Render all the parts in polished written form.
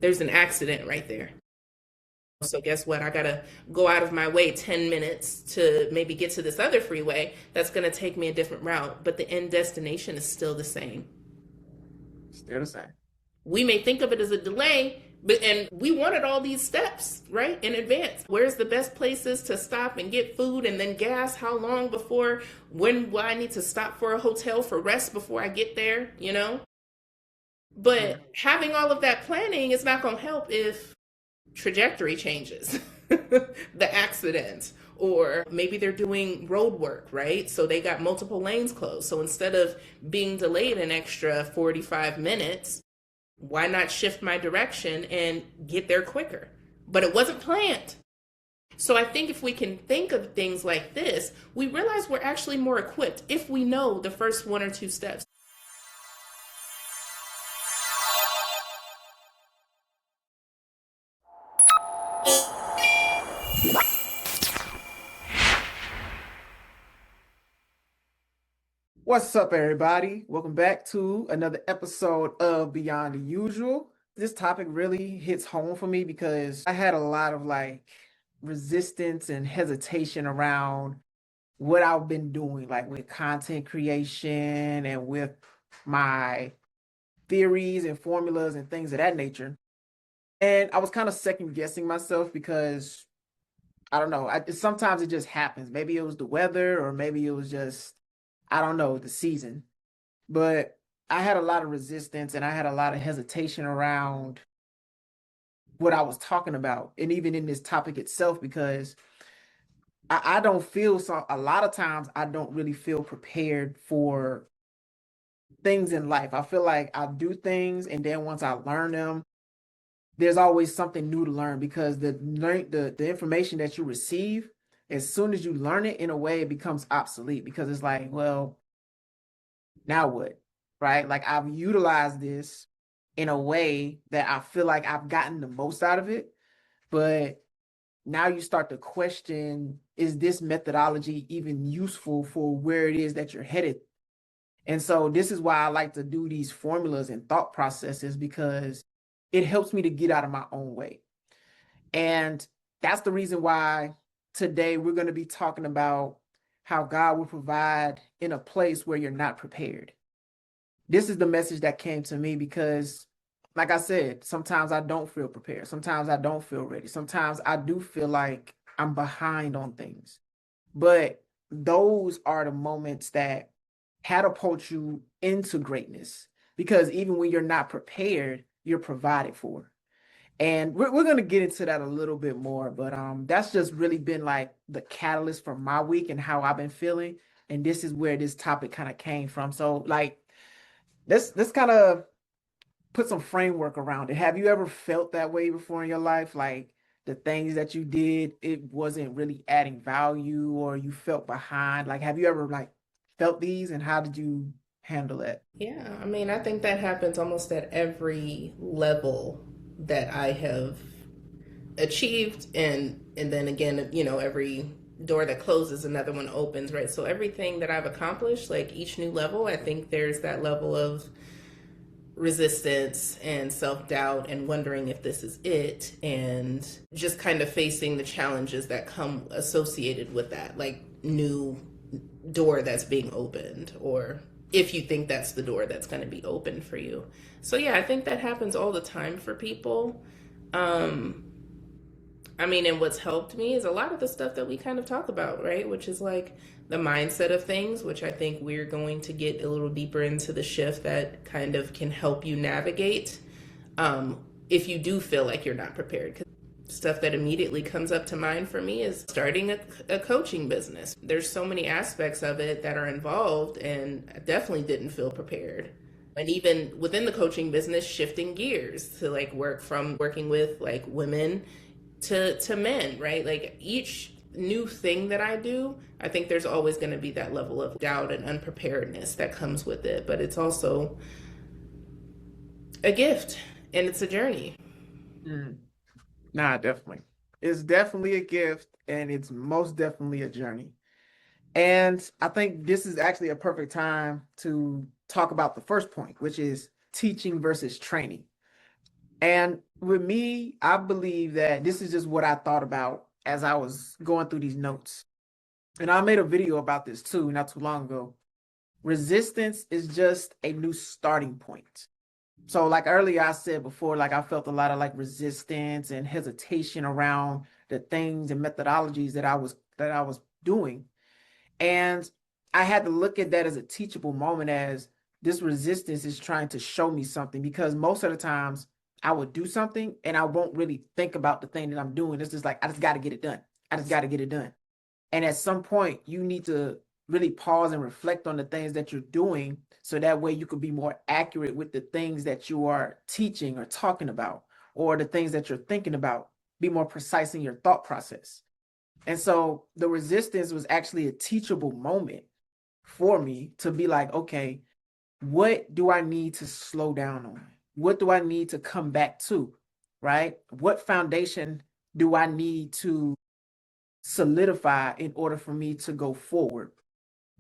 there's an accident right there. So guess what? I gotta go out of my way 10 minutes to maybe get to this other freeway that's gonna take me a different route, but the end destination is still the same. Still the same. We may think of it as a delay, but and we wanted all these steps, right, in advance. Where's the best places to stop and get food and then gas? How long before? When will I need to stop for a hotel for rest before I get there? But having all of that planning is not going to help if trajectory changes, the accident, or maybe they're doing road work, right? So they got multiple lanes closed. So instead of being delayed an extra 45 minutes, why not shift my direction and get there quicker? But it wasn't planned. So I think if we can think of things like this, we realize we're actually more equipped if we know the first one or two steps. What's up, everybody? Welcome back to another episode of Beyond the Usual. This topic really hits home for me because I had a lot of resistance and hesitation around what I've been doing, like with content creation and with my theories and formulas and things of that nature. And I was kind of second guessing myself because I don't know. Sometimes it just happens. Maybe it was the weather, or maybe it was just, I don't know, the season. But I had a lot of resistance and I had a lot of hesitation around what I was talking about, and even in this topic itself, because I don't feel a lot of times I don't really feel prepared for things in life. I feel like I do things, and then once I learn them, there's always something new to learn, because the information that you receive, as soon as you learn it, in a way, it becomes obsolete, because it's like, well, now what? Right? Like, I've utilized this in a way that I feel like I've gotten the most out of it. But now you start to question, is this methodology even useful for where it is that you're headed? And so this is why I like to do these formulas and thought processes, because it helps me to get out of my own way. And that's the reason why today we're going to be talking about how God will provide in a place where you're not prepared. This is the message that came to me because, like I said, sometimes I don't feel prepared. Sometimes I don't feel ready. Sometimes I do feel like I'm behind on things. But those are the moments that catapult you into greatness, because even when you're not prepared, you're provided for. And we're going to get into that a little bit more, but that's just really been like the catalyst for my week and how I've been feeling. And this is where this topic kind of came from. So like, let's kind of put some framework around it. Have you ever felt that way before in your life? Like, the things that you did, it wasn't really adding value, or you felt behind? Like, have you ever like felt these, and how did you handle it? Yeah, I mean, I think that happens almost at every level that I have achieved, and then again, every door that closes, another one opens, right? So everything that I've accomplished, like each new level, I think there's that level of resistance and self-doubt and wondering if this is it, and just kind of facing the challenges that come associated with that, like new door that's being opened, or if you think that's the door that's going to be open for you. So yeah, I think that happens all the time for people. um I mean, and what's helped me is a lot of the stuff that we kind of talk about, right? Which is like the mindset of things, which I think we're going to get a little deeper into the shift that kind of can help you navigate, if you do feel like you're not prepared. 'Cause stuff that immediately comes up to mind for me is starting a coaching business. There's so many aspects of it that are involved, and I definitely didn't feel prepared. And even within the coaching business, shifting gears to like work from working with like women to men, right? Like each new thing that I do, I think there's always going to be that level of doubt and unpreparedness that comes with it. But it's also a gift, and it's a journey. Mm. Nah, definitely. It's definitely a gift, and it's most definitely a journey. And I think this is actually a perfect time to talk about the first point, which is teaching versus training. And with me, I believe that this is just what I thought about as I was going through these notes. And I made a video about this too, not too long ago. Resistance is just a new starting point. So like earlier I said before, like I felt a lot of like resistance and hesitation around the things and methodologies that I was doing. And I had to look at that as a teachable moment, as this resistance is trying to show me something, because most of the times I would do something and I won't really think about the thing that I'm doing. It's just like, I just got to get it done. I just got to get it done. And at some point, you need to really pause and reflect on the things that you're doing, so that way you can be more accurate with the things that you are teaching or talking about, or the things that you're thinking about. Be more precise in your thought process. And so the resistance was actually a teachable moment for me to be like, okay, what do I need to slow down on? What do I need to come back to? Right? What foundation do I need to solidify in order for me to go forward?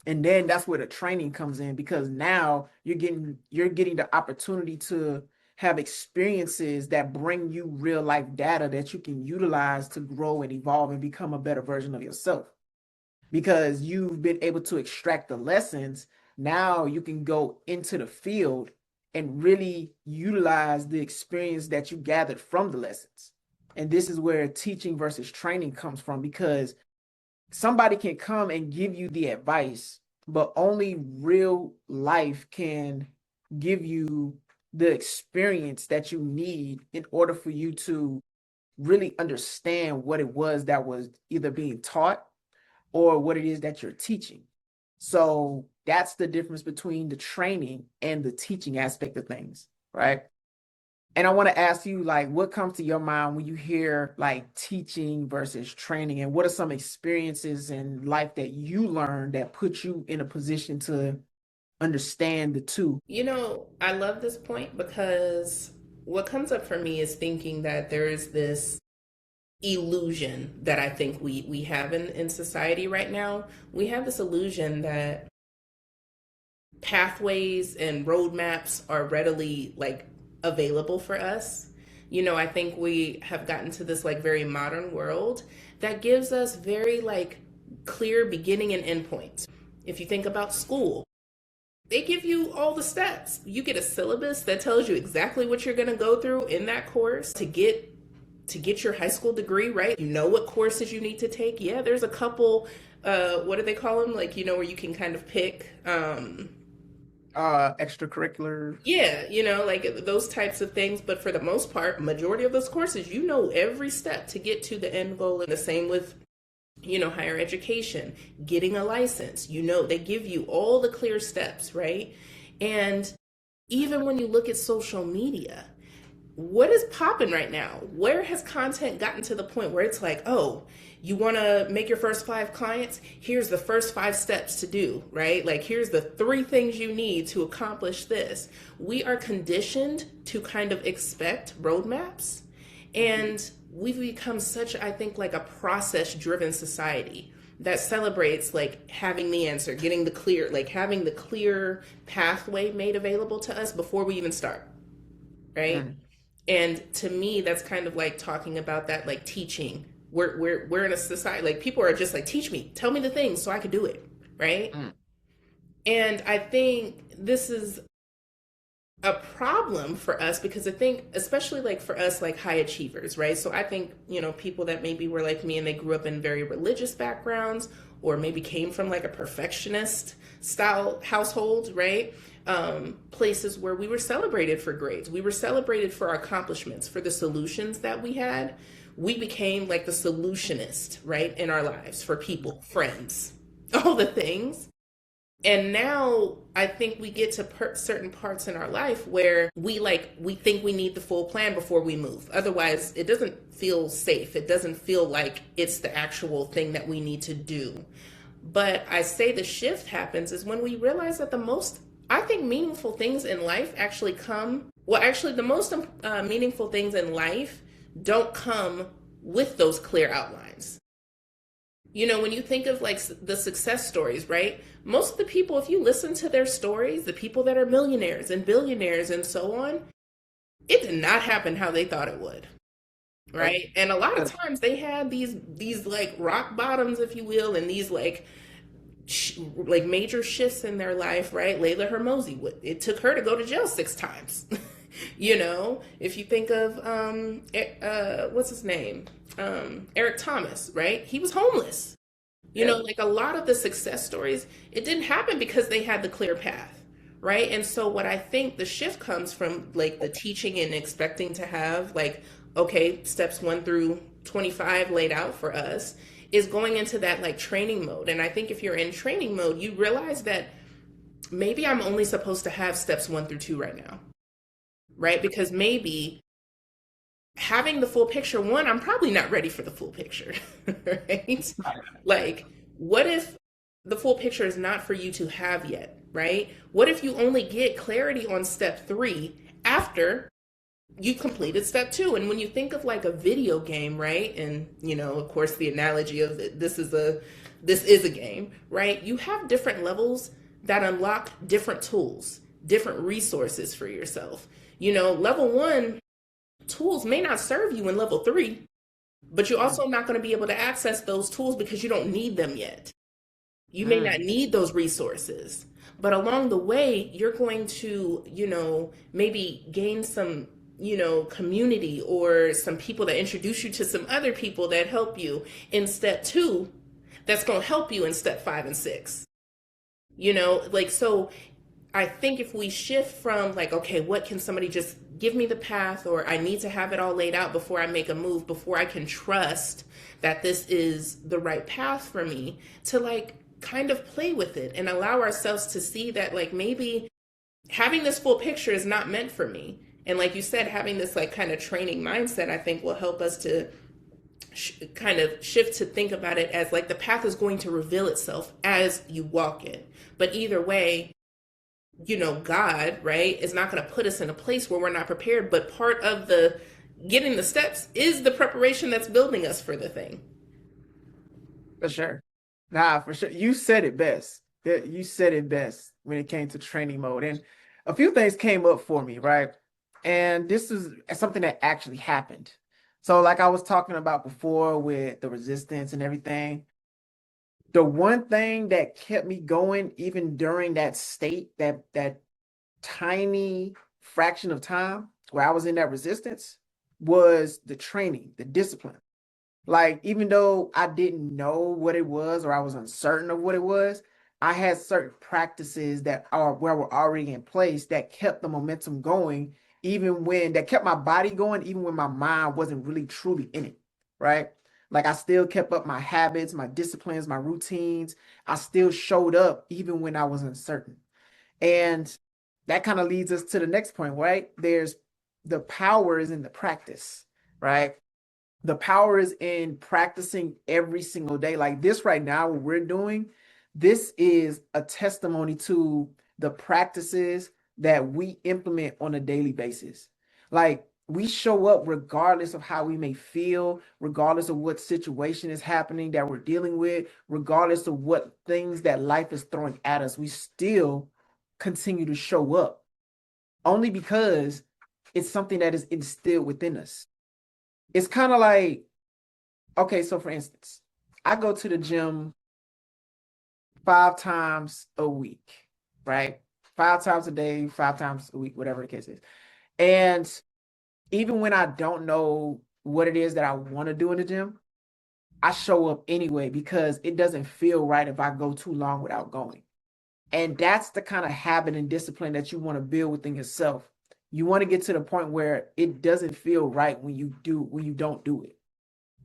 And then that's where the training comes in, because now you're getting the opportunity to have experiences that bring you real life data that you can utilize to grow and evolve and become a better version of yourself, because you've been able to extract the lessons. Now you can go into the field and really utilize the experience that you gathered from the lessons. And this is where teaching versus training comes from, because somebody can come and give you the advice, but only real life can give you the experience that you need in order for you to really understand what it was that was either being taught or what it is that you're teaching. So that's the difference between the training and the teaching aspect of things, right? And I want to ask you, like, what comes to your mind when you hear like teaching versus training, and what are some experiences in life that you learned that put you in a position to understand the two? I love this point because what comes up for me is thinking that there is this illusion that I think we have in society right now. We have this illusion that pathways and roadmaps are readily like available for us. I think we have gotten to this like very modern world that gives us very like clear beginning and end points. If you think about school, they give you all the steps. You get a syllabus that tells you exactly what you're going to go through in that course to get your high school degree, right? You know what courses you need to take. Yeah, there's a couple what do they call them? Like, where you can kind of pick Extracurricular. yeah, like those types of things. But for the most part, majority of those courses, every step to get to the end goal. And the same with, higher education, getting a license, they give you all the clear steps, right? And even when you look at social media, what is popping right now? Where has content gotten to the point where it's like, oh, you want to make your first 5 clients? Here's the first 5 steps to do, right? Like, here's the 3 things you need to accomplish this. We are conditioned to kind of expect roadmaps, and we've become such, I think, like a process driven society that celebrates like having the answer, getting the clear, like having the clear pathway made available to us before we even start, right? Mm, And to me, that's kind of like talking about that, like teaching. We're in a society, like people are just like, teach me, tell me the things so I could do it, right? mm, And I think this is a problem for us because I think, especially like for us, like high achievers, right? So I think, people that maybe were like me and they grew up in very religious backgrounds, or maybe came from like a perfectionist style household, right? Places where we were celebrated for grades, we were celebrated for our accomplishments, for the solutions that we had. We became like the solutionist, right, in our lives for people, friends, all the things. And now I think we get to certain parts in our life where we think we need the full plan before we move. Otherwise, it doesn't feel safe. It doesn't feel like it's the actual thing that we need to do. But I say the shift happens is when we realize that the most, I think, meaningful things in life actually come, well, actually, the most meaningful things in life don't come with those clear outlines. When you think of like the success stories, right? Most of the people, if you listen to their stories, the people that are millionaires and billionaires and so on, It did not happen how they thought it would. Nope. Right. And a lot of Uh, times they had these like rock bottoms, if you will, and these like major shifts in their life, right? Layla Hermosi, it took her to go to jail 6 times. You know, if you think of what's his name, Eric Thomas, right? He was homeless. You yeah. know, like a lot of the success stories, it didn't happen because they had the clear path, right? And so what I think the shift comes from like the teaching and expecting to have like, okay, steps 1 through 25 laid out for us is going into that like training mode. And I think if you're in training mode, you realize that maybe I'm only supposed to have steps 1 through 2 right now, right? Because maybe having the full picture, one, I'm probably not ready for the full picture, right? Like, what if the full picture is not for you to have yet, right? What if you only get clarity on step 3 after you completed step 2? And when you think of like a video game, right? And you know, of course, the analogy of this is a game, right? You have different levels that unlock different tools, different resources for yourself. You know, level 1 tools may not serve you in level 3, but you're Mm, also not going to be able to access those tools because you don't need them yet. You may not mm. need those resources, but along the way, you're going to, maybe gain some, community or some people that introduce you to some other people that help you in step 2 that's going to help you in step 5 and 6. Like, so I think if we shift from like, okay, what can somebody just give me the path, or I need to have it all laid out before I make a move, before I can trust that this is the right path for me, to like kind of play with it and allow ourselves to see that like maybe having this full picture is not meant for me. And like you said, having this like kind of training mindset, I think will help us to kind of shift to think about it as like the path is going to reveal itself as you walk it. But either way, God, right, is not going to put us in a place where we're not prepared. But part of the getting the steps is the preparation that's building us for the thing. For sure. Nah, for sure. You said it best. You said it best when it came to training mode. And a few things came up for me, right? And this is something that actually happened. So, like I was talking about before with the resistance and everything, the one thing that kept me going, even during that state, that tiny fraction of time where I was in that resistance, was the training, the discipline. Like, even though I didn't know what it was or I was uncertain of what it was, I had certain practices that are where were already in place that kept the momentum going, even when that kept my body going, even when my mind wasn't really truly in it, right? Like, I still kept up my habits, my disciplines, my routines. I still showed up even when I was uncertain. And that kind of leads us to the next point, right? There's the power is in the practice, right? The power is in practicing every single day. Like this right now, what we're doing, this is a testimony to the practices that we implement on a daily basis. Like we show up regardless of how we may feel, regardless of what situation is happening that we're dealing with, regardless of what things that life is throwing at us, we still continue to show up only because it's something that is instilled within us. It's kind of like, okay, so for instance, I go to the gym 5 times a week, right? 5 times a day, 5 times a week, whatever the case is. And even when I don't know what it is that I want to do in the gym, I show up anyway because it doesn't feel right if I go too long without going. And that's the kind of habit and discipline that you want to build within yourself. You want to get to the point where it doesn't feel right when you don't do it.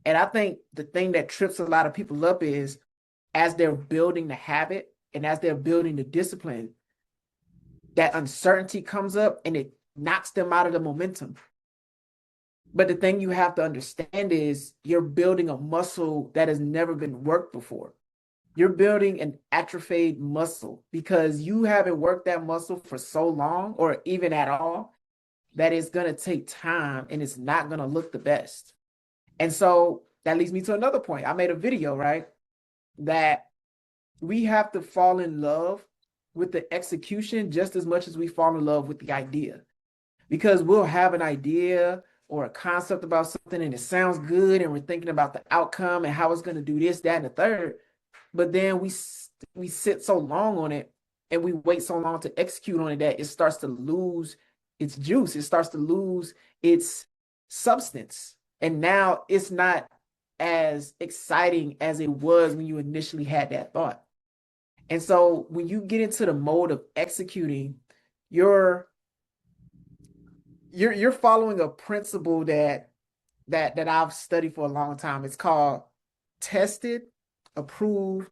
And I think the thing that trips a lot of people up is as they're building the habit and as they're building the discipline, that uncertainty comes up and it knocks them out of the momentum. But the thing you have to understand is you're building a muscle that has never been worked before. You're building an atrophied muscle because you haven't worked that muscle for so long or even at all that it's going to take time and it's not going to look the best. And so that leads me to another point. I made a video, right? That we have to fall in love with the execution just as much as we fall in love with the idea. because we'll have an idea or a concept about something and it sounds good and we're thinking about the outcome and how it's going to do this, that, and the third. But then we sit so long on it and we wait so long to execute on it that it starts to lose its juice. It starts to lose its substance. And now it's not as exciting as it was when you initially had that thought. And so when you get into the mode of executing, you're you're following a principle that I've studied for a long time. It's called tested, approved,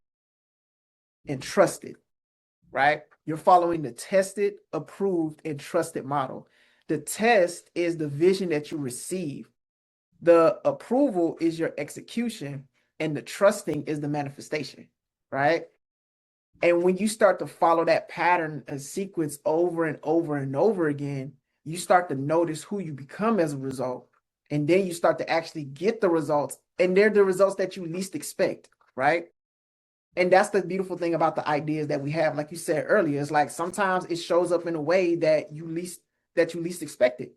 and trusted, right? You're following the tested, approved, and trusted model. The test is the vision that you receive. The approval is your execution, and the trusting is the manifestation, right? And when you start to follow that pattern and sequence over and over and over again, you start to notice who you become as a result. And then you start to actually get the results. And they're the results that you least expect, right? And that's the beautiful thing about the ideas that we have. Like you said earlier, it's like sometimes it shows up in a way that you least expect it.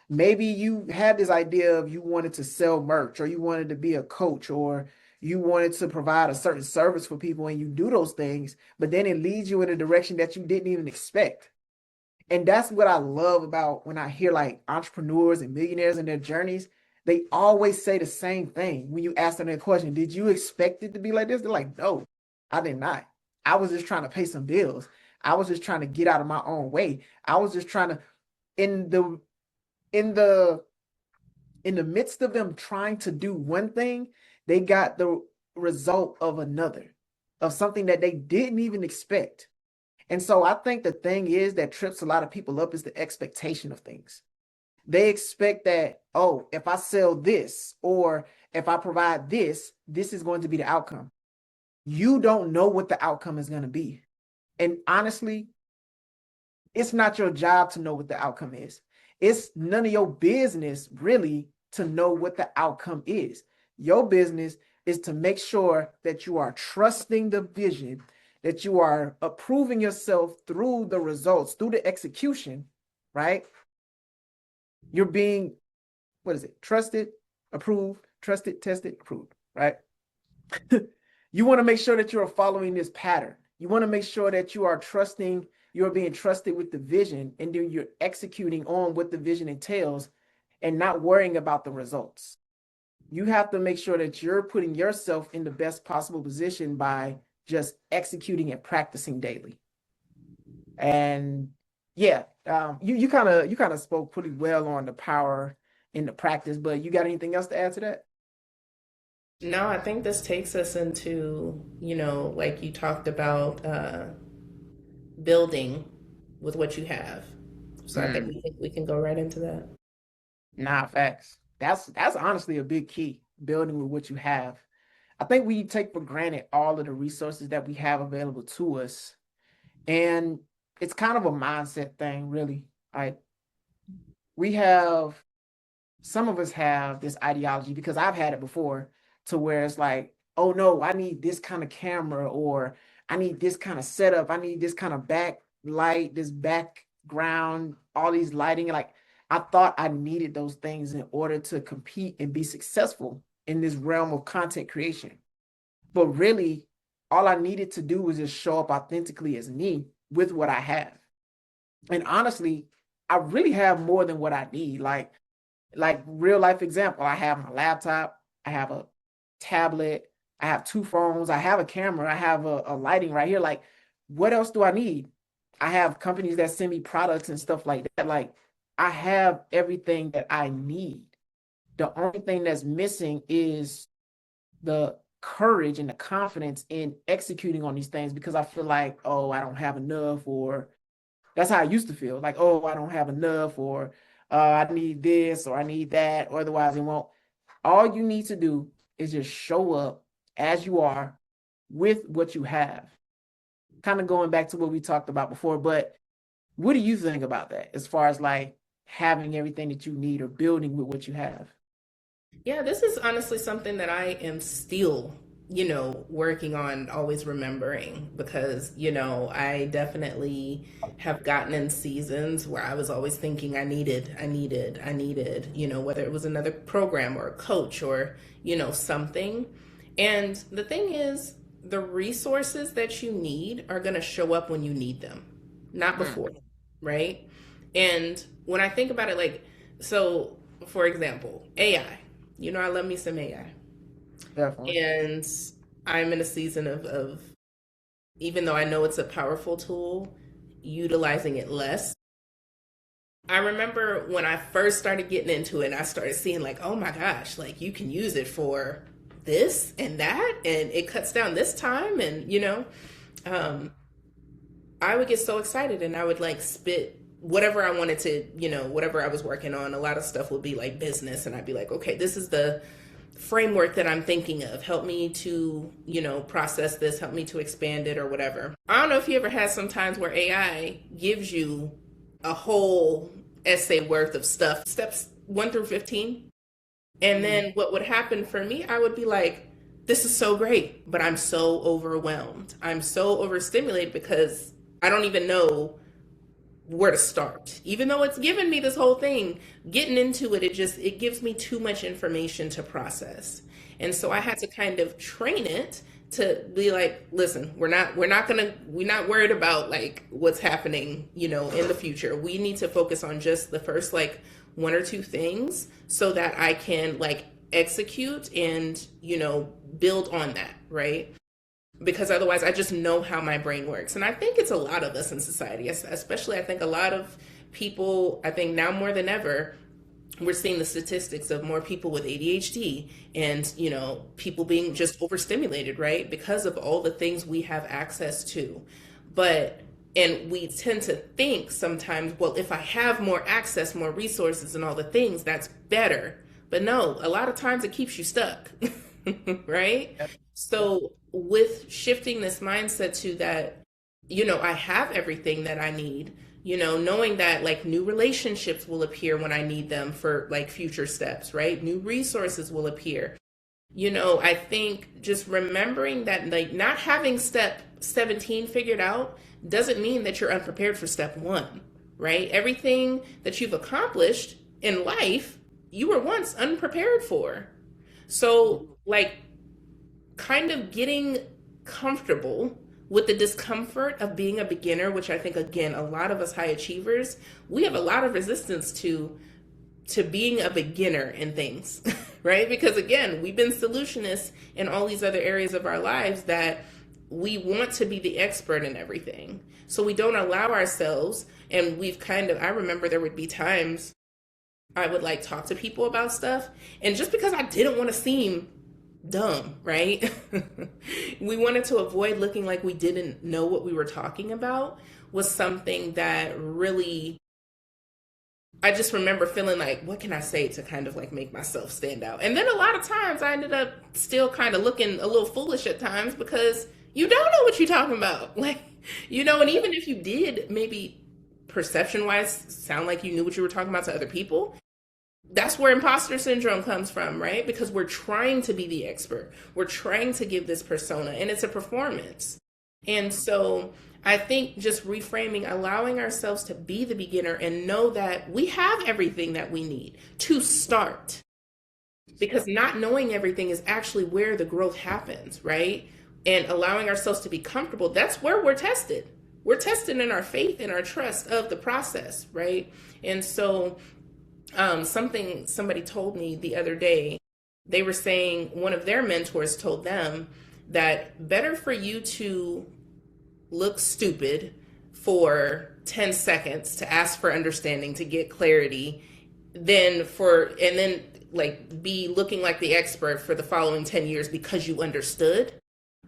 Maybe you had this idea of you wanted to sell merch or you wanted to be a coach or you wanted to provide a certain service for people and you do those things, but then it leads you in a direction that you didn't even expect. And that's what I love about when I hear like entrepreneurs and millionaires and their journeys. They always say the same thing when you ask them that question. Did you expect it to be like this? They're like, no, I did not. I was just trying to pay some bills. I was just trying to get out of my own way. I was just trying to in the in the in the midst of them trying to do one thing, they got the result of another, of something that they didn't even expect. And so I think the thing is that trips a lot of people up is the expectation of things. They expect that, oh, if I sell this or if I provide this, this is going to be the outcome. You don't know what the outcome is going to be. And honestly, it's not your job to know what the outcome is. It's none of your business really to know what the outcome is. Your business is to make sure that you are trusting the vision, that you are approving yourself through the results, through the execution, right? You're being, what is it? Trusted, approved, trusted, tested, approved, right? You want to make sure that you're following this pattern. You want to make sure that you are trusting, you're being trusted with the vision, and then you're executing on what the vision entails and not worrying about the results. You have to make sure that you're putting yourself in the best possible position by just executing and practicing daily. And yeah, you kind of spoke pretty well on the power in the practice, but you got anything else to add to that? No, I think this takes us into, like you talked about, building with what you have. So I think Mm, we can go right into that. nah, facts. That's honestly a big key, building with what you have. I think we take for granted all of the resources that we have available to us. And it's kind of a mindset thing, really. Like we have some of us have this ideology because I've had it before to where it's like, oh no, I need this kind of camera or I need this kind of setup. I need this kind of backlight, this background, all these lighting. Like I thought I needed those things in order to compete and be successful in this realm of content creation. But really, all I needed to do was just show up authentically as me with what I have. And honestly, I really have more than what I need. Like real life example, I have my laptop, I have a tablet, I have two phones, I have a camera, I have a lighting right here. Like, what else do I need? I have companies that send me products and stuff like that. Like, I have everything that I need. The only thing that's missing is the courage and the confidence in executing on these things because I feel like, oh, I don't have enough, or that's how I used to feel like, oh, I don't have enough, or I need this, or I need that, or otherwise it won't. All you need to do is just show up as you are with what you have. Kind of going back to what we talked about before, but what do you think about that as far as like having everything that you need or building with what you have? Yeah, this is honestly something that I am still working on always remembering because, I definitely have gotten in seasons where I was always thinking I needed, whether it was another program or a coach or, something. And the thing is, the resources that you need are going to show up when you need them, not Mm, before, right? And when I think about it, like, so for example, AI, I love me some AI. definitely. And I'm in a season of even though I know it's a powerful tool, utilizing it less. I remember when I first started getting into it, and I started seeing like, oh my gosh, like you can use it for this and that, and it cuts down this time, and um, I would get so excited, and I would like spit whatever I wanted to, whatever I was working on. A lot of stuff would be like business, and I'd be like, okay, this is the framework that I'm thinking of. Help me to, process this, help me to expand it or whatever. I don't know if you ever had some times where AI gives you a whole essay worth of stuff, steps 1 through 15. And Mm, then what would happen for me, I would be like, this is so great, but I'm so overwhelmed. I'm so overstimulated because I don't even know where to start. Even though it's given me this whole thing, getting into it, it gives me too much information to process. And so I had to kind of train it to be like, listen, we're not worried about like what's happening, in the future. We need to focus on just the first like one or two things so that I can like execute and, build on that, right? Because otherwise I just know how my brain works. And I think it's a lot of us in society, especially I think a lot of people, I think now more than ever, we're seeing the statistics of more people with ADHD and, people being just overstimulated, right? Because of all the things we have access to. But and we tend to think sometimes, well, if I have more access, more resources and all the things, that's better. But no, a lot of times it keeps you stuck. Right? yep. So with shifting this mindset to that, I have everything that I need, knowing that like new relationships will appear when I need them for like future steps, right? New resources will appear. I think just remembering that like not having step 17 figured out doesn't mean that you're unprepared for step 1, right? Everything that you've accomplished in life, you were once unprepared for. So, like, kind of getting comfortable with the discomfort of being a beginner, which I think again a lot of us high achievers, we have a lot of resistance to being a beginner in things. Right? Because again, we've been solutionists in all these other areas of our lives that we want to be the expert in everything. So we don't allow ourselves, and we've kind of, I remember there would be times I would like talk to people about stuff, and just because I didn't want to seem dumb, right? We wanted to avoid looking like we didn't know what we were talking about, was something that really, I just remember feeling like, what can I say to kind of like make myself stand out? And then a lot of times I ended up still kind of looking a little foolish at times because you don't know what you're talking about. Like, and even if you did maybe perception wise sound like you knew what you were talking about to other people, that's where imposter syndrome comes from, right? Because we're trying to be the expert. We're trying to give this persona, and it's a performance. And so I think just reframing, allowing ourselves to be the beginner and know that we have everything that we need to start. Because not knowing everything is actually where the growth happens, right? And allowing ourselves to be comfortable, that's where we're tested. We're tested in our faith and our trust of the process, right? And so something somebody told me the other day, they were saying one of their mentors told them that better for you to look stupid for 10 seconds to ask for understanding, to get clarity, and then like be looking like the expert for the following 10 years because you understood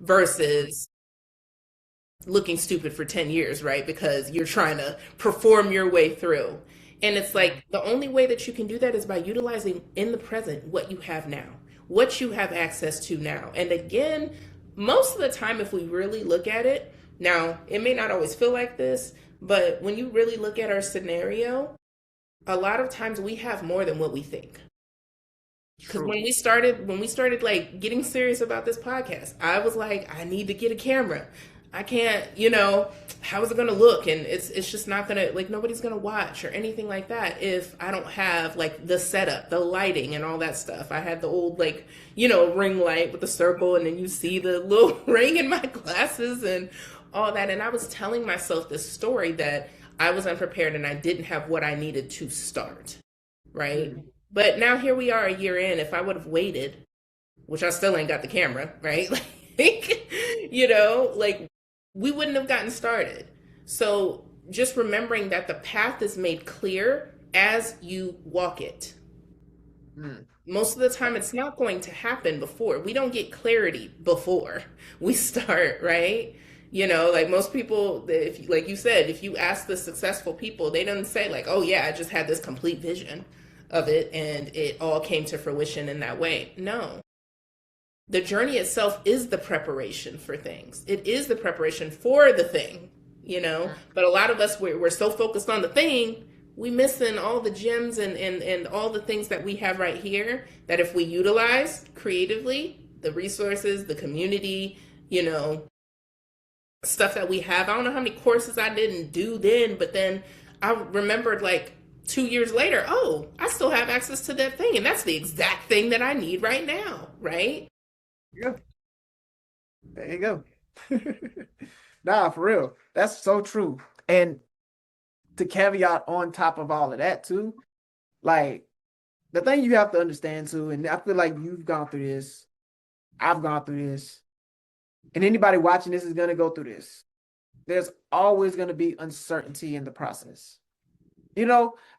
versus looking stupid for 10 years, right? Because you're trying to perform your way through. And it's Mm, like the only way that you can do that is by utilizing in the present what you have now, what you have access to now. And again, most of the time, if we really look at it, now it may not always feel like this, but when you really look at our scenario, a lot of times we have more than what we think. Because True. when we started like getting serious about this podcast, I was like, I need to get a camera. I can't, how is it going to look? And it's just not going to, like, nobody's going to watch or anything like that if I don't have like the setup, the lighting and all that stuff. I had the old, like, ring light with the circle, and then you see the little ring in my glasses and all that. And I was telling myself this story that I was unprepared and I didn't have what I needed to start, right? Mm. But now here we are a year in. If I would have waited, which I still ain't got the camera, right? Like, like, we wouldn't have gotten started. So just remembering that the path is made clear as you walk it. Mm. Most of the time, it's not going to happen before. We don't get clarity before we start, right? Like most people, if like you said, if you ask the successful people, they don't say like, "Oh yeah, I just had this complete vision of it and it all came to fruition in that way." No, the journey itself is the preparation for things. It is the preparation for the thing. But a lot of us, we're so focused on the thing, we missing all the gems and all the things that we have right here, that if we utilize creatively the resources, the community, stuff that we have. I don't know how many courses I didn't do then, but then I remembered like 2 years later, oh, I still have access to that thing. And that's the exact thing that I need right now, right? Yeah, there you go. Nah, for real. That's so true. And to caveat on top of all of that too, like the thing you have to understand too, and I feel like you've gone through this, I've gone through this, and anybody watching this is gonna go through this. There's always gonna be uncertainty in the process.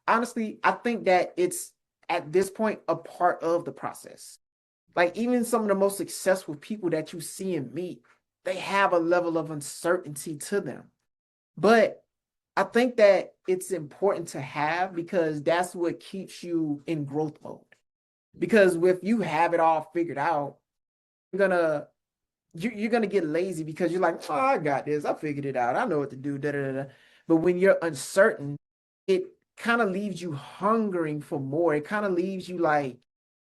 Honestly, I think that it's at this point a part of the process. Like even some of the most successful people that you see and meet, they have a level of uncertainty to them. But I think that it's important to have because that's what keeps you in growth mode. Because if you have it all figured out, you're gonna you're gonna get lazy because you're like, oh, I got this, I figured it out, I know what to do. Da, da, da, da. But when you're uncertain, it kind of leaves you hungering for more. It kind of leaves you like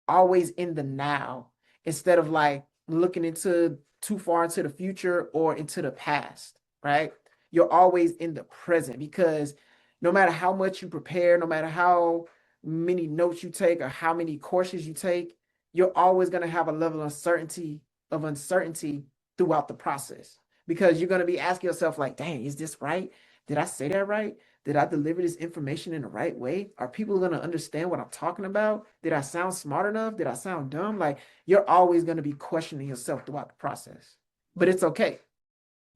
always in the now instead of like looking into too far into the future or into the past, right? You're always in the present because no matter how much you prepare, no matter how many notes you take or how many courses you take, you're always going to have a level of uncertainty throughout the process because you're going to be asking yourself like, dang, is this right? Did I say that right? Did I deliver this information in the right way? Are people going to understand what I'm talking about? Did I sound smart enough? Did I sound dumb? Like you're always going to be questioning yourself throughout the process, but it's okay.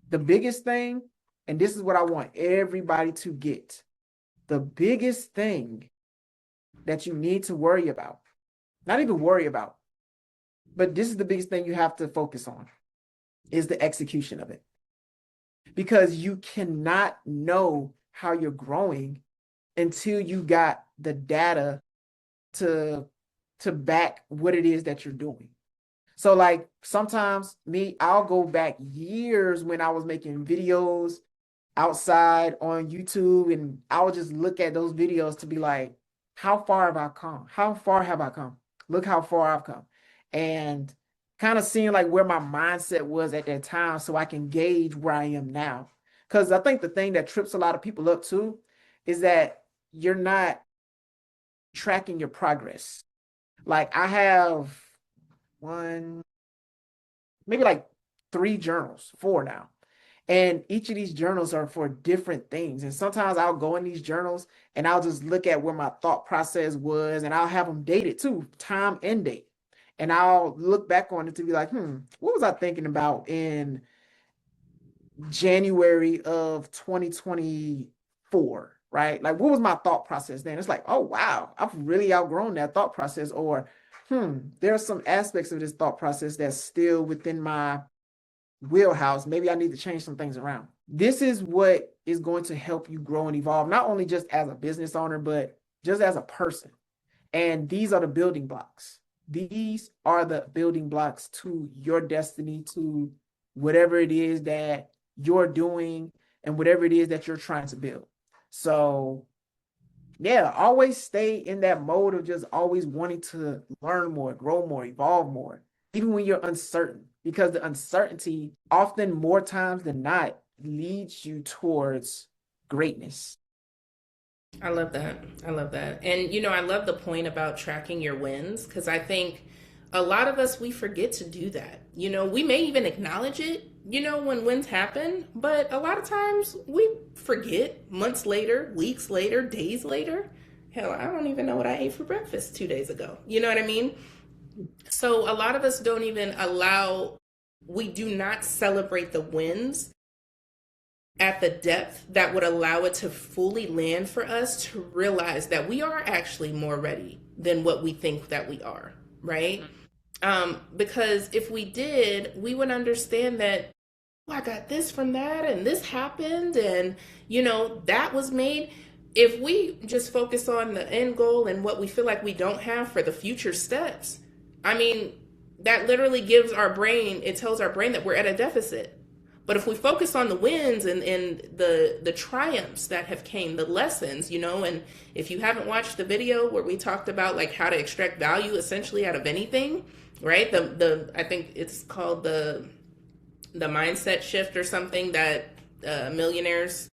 The biggest thing, and this is what I want everybody to get, the biggest thing that you need to worry about, not even worry about, but this is the biggest thing you have to focus on is the execution of it. Because you cannot know how you're growing until you got the data to back what it is that you're doing. So like sometimes I'll go back years when I was making videos outside on YouTube and I'll just look at those videos to be like, how far have I come? How far have I come? Look how far I've come. And kind of seeing like where my mindset was at that time so I can gauge where I am now. Because I think the thing that trips a lot of people up too is that you're not tracking your progress. Like I have one, maybe like 3 journals, 4 now. And each of these journals are for different things. And sometimes I'll go in these journals and I'll just look at where my thought process was and I'll have them dated too, time and date. And I'll look back on it to be like, what was I thinking about in January of 2024, right? Like, what was my thought process then? It's like, oh, wow, I've really outgrown that thought process. Or, there are some aspects of this thought process that's still within my wheelhouse. Maybe I need to change some things around. This is what is going to help you grow and evolve, not only just as a business owner, but just as a person. And these are the building blocks. These are the building blocks to your destiny, to whatever it is that you're doing and whatever it is that you're trying to build. So yeah, always stay in that mode of just always wanting to learn more, grow more, evolve more, even when you're uncertain, because the uncertainty often more times than not leads you towards greatness. I love that. I love that. And, I love the point about tracking your wins because I think a lot of us, we forget to do that. We may even acknowledge it, when wins happen, but a lot of times we forget months later, weeks later, days later. Hell, I don't even know what I ate for breakfast 2 days ago. You know what I mean? So a lot of us don't even we do not celebrate the wins at the depth that would allow it to fully land for us to realize that we are actually more ready than what we think that we are, right? Because if we did, we would understand that, oh, I got this from that, and this happened, and that was made. If we just focus on the end goal and what we feel like we don't have for the future steps, I mean, that literally it tells our brain that we're at a deficit. But if we focus on the wins and the triumphs that have came, the lessons, and if you haven't watched the video where we talked about like how to extract value essentially out of anything, right? I think it's called the mindset shift or something that millionaires,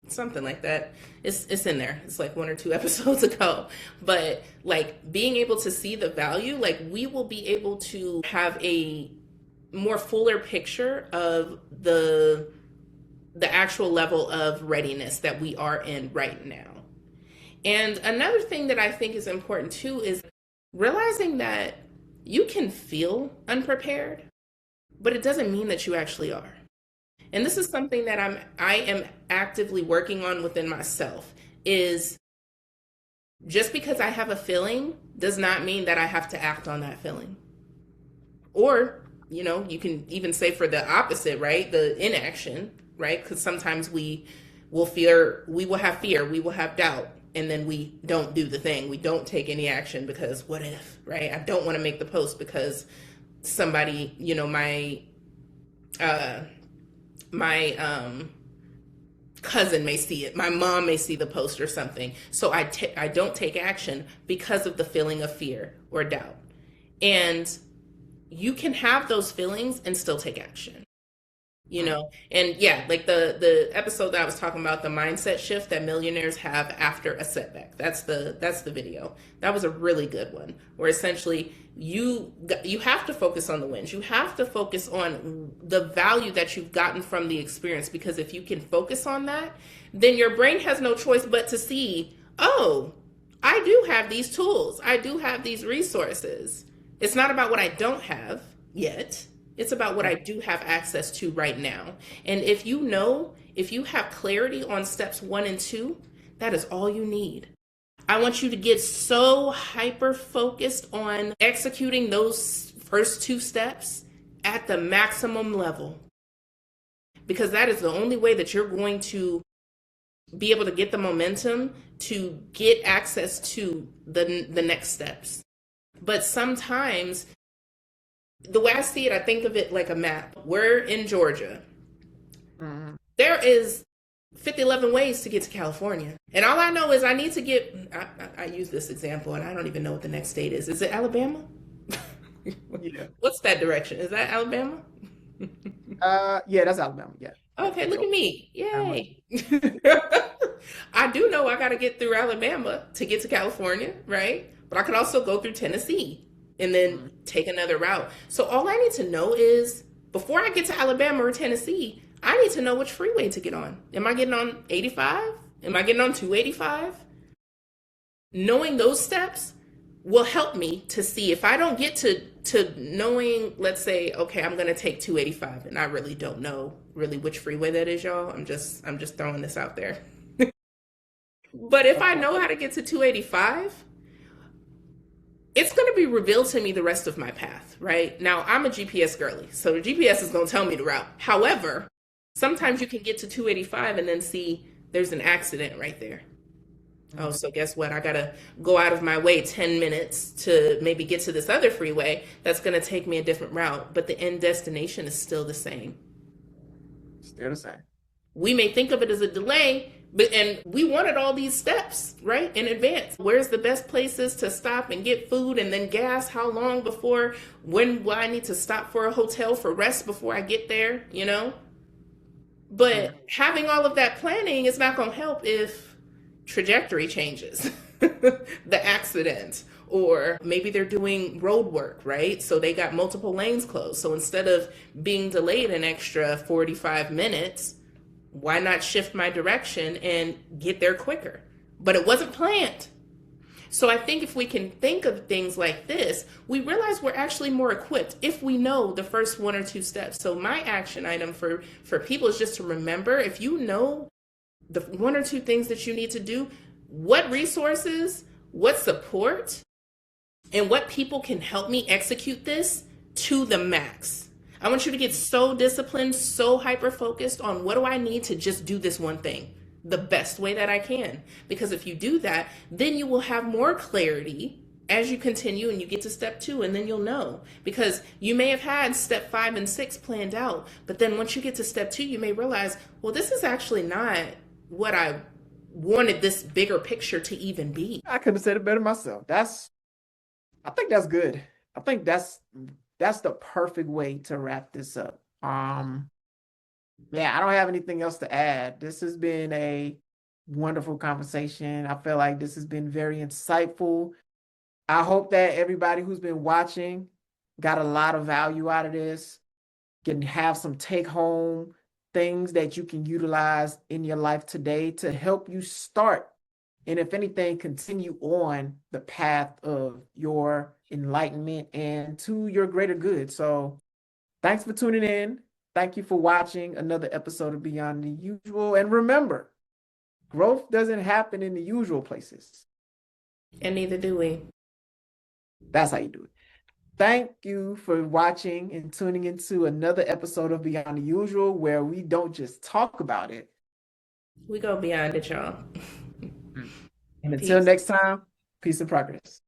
something like that. It's in there. It's like 1 or 2 episodes ago. But like being able to see the value, like we will be able to have a more fuller picture of the actual level of readiness that we are in right now. And another thing that I think is important too is realizing that you can feel unprepared, but it doesn't mean that you actually are. And this is something that I am actively working on within myself, is just because I have a feeling does not mean that I have to act on that feeling. Or you can even say for the opposite, right? The inaction, right? Because sometimes we will have fear, we will have doubt, and then we don't do the thing. We don't take any action because what if, right? I don't want to make the post because somebody, my cousin may see it, my mom may see the post or something. So I don't take action because of the feeling of fear or doubt. And you can have those feelings and still take action, and yeah, like the episode that I was talking about, the mindset shift that millionaires have after a setback, that's the video. That was a really good one, where essentially you have to focus on the wins. You have to focus on the value that you've gotten from the experience, because if you can focus on that, then your brain has no choice but to see, oh, I do have these tools, I do have these resources. It's not about what I don't have yet. It's about what I do have access to right now. And if you have clarity on steps 1 and 2, that is all you need. I want you to get so hyper focused on executing those first 2 steps at the maximum level, because that is the only way that you're going to be able to get the momentum to get access to the next steps. But sometimes, the way I see it, I think of it like a map. We're in Georgia. Mm-hmm. There is 11 ways to get to California. And all I know is I need to get, I use this example and I don't even know what the next state is. Is it Alabama? Yeah. What's that direction? Is that Alabama? Yeah, that's Alabama. Yeah. Okay, look at me. Yay. I do know I got to get through Alabama to get to California, right? But I could also go through Tennessee and then take another route. So all I need to know is, before I get to Alabama or Tennessee, I need to know which freeway to get on. Am I getting on 85? Am I getting on 285? Knowing those steps will help me to see if I don't get to knowing, let's say, okay, I'm going to take 285 and I really don't know really which freeway that is, y'all. I'm just throwing this out there. But if I know how to get to 285, it's going to be revealed to me the rest of my path, right? Now, I'm a GPS girly, so the GPS is going to tell me the route. However, sometimes you can get to 285 and then see there's an accident right there. Oh, so guess what? I got to go out of my way 10 minutes to maybe get to this other freeway that's going to take me a different route, but the end destination is still the same. Still the same. We may think of it as a delay, But and we wanted all these steps, right, in advance. Where's the best places to stop and get food and then gas? How long before? When will I need to stop for a hotel for rest before I get there? Yeah. But having all of that planning is not going to help if trajectory changes, the accident, or maybe they're doing road work, right? So they got multiple lanes closed. So instead of being delayed an extra 45 minutes, why not shift my direction and get there quicker? But it wasn't planned. So I think if we can think of things like this, we realize we're actually more equipped if we know the first one or two steps. So my action item for people is just to remember, if you know the one or two things that you need to do, what resources, what support, and what people can help me execute this to the max. I want you to get so disciplined, so hyper focused on what do I need to just do this one thing the best way that I can. Because if you do that, then you will have more clarity as you continue and you get to step 2, and then you'll know. Because you may have had step 5 and 6 planned out, but then once you get to step 2, you may realize, well, this is actually not what I wanted this bigger picture to even be. I couldn't have said it better myself. I think that's good. I think that's the perfect way to wrap this up. Yeah, I don't have anything else to add. This has been a wonderful conversation. I feel like this has been very insightful. I hope that everybody who's been watching got a lot of value out of this, can have some take home things that you can utilize in your life today to help you start. And if anything, continue on the path of your enlightenment and to your greater good. So thanks for tuning in. Thank you for watching another episode of Beyond the Usual. And remember, growth doesn't happen in the usual places. And neither do we. That's how you do it. Thank you for watching and tuning into another episode of Beyond the Usual, where we don't just talk about it. We go beyond it, y'all. And until next time, peace and progress.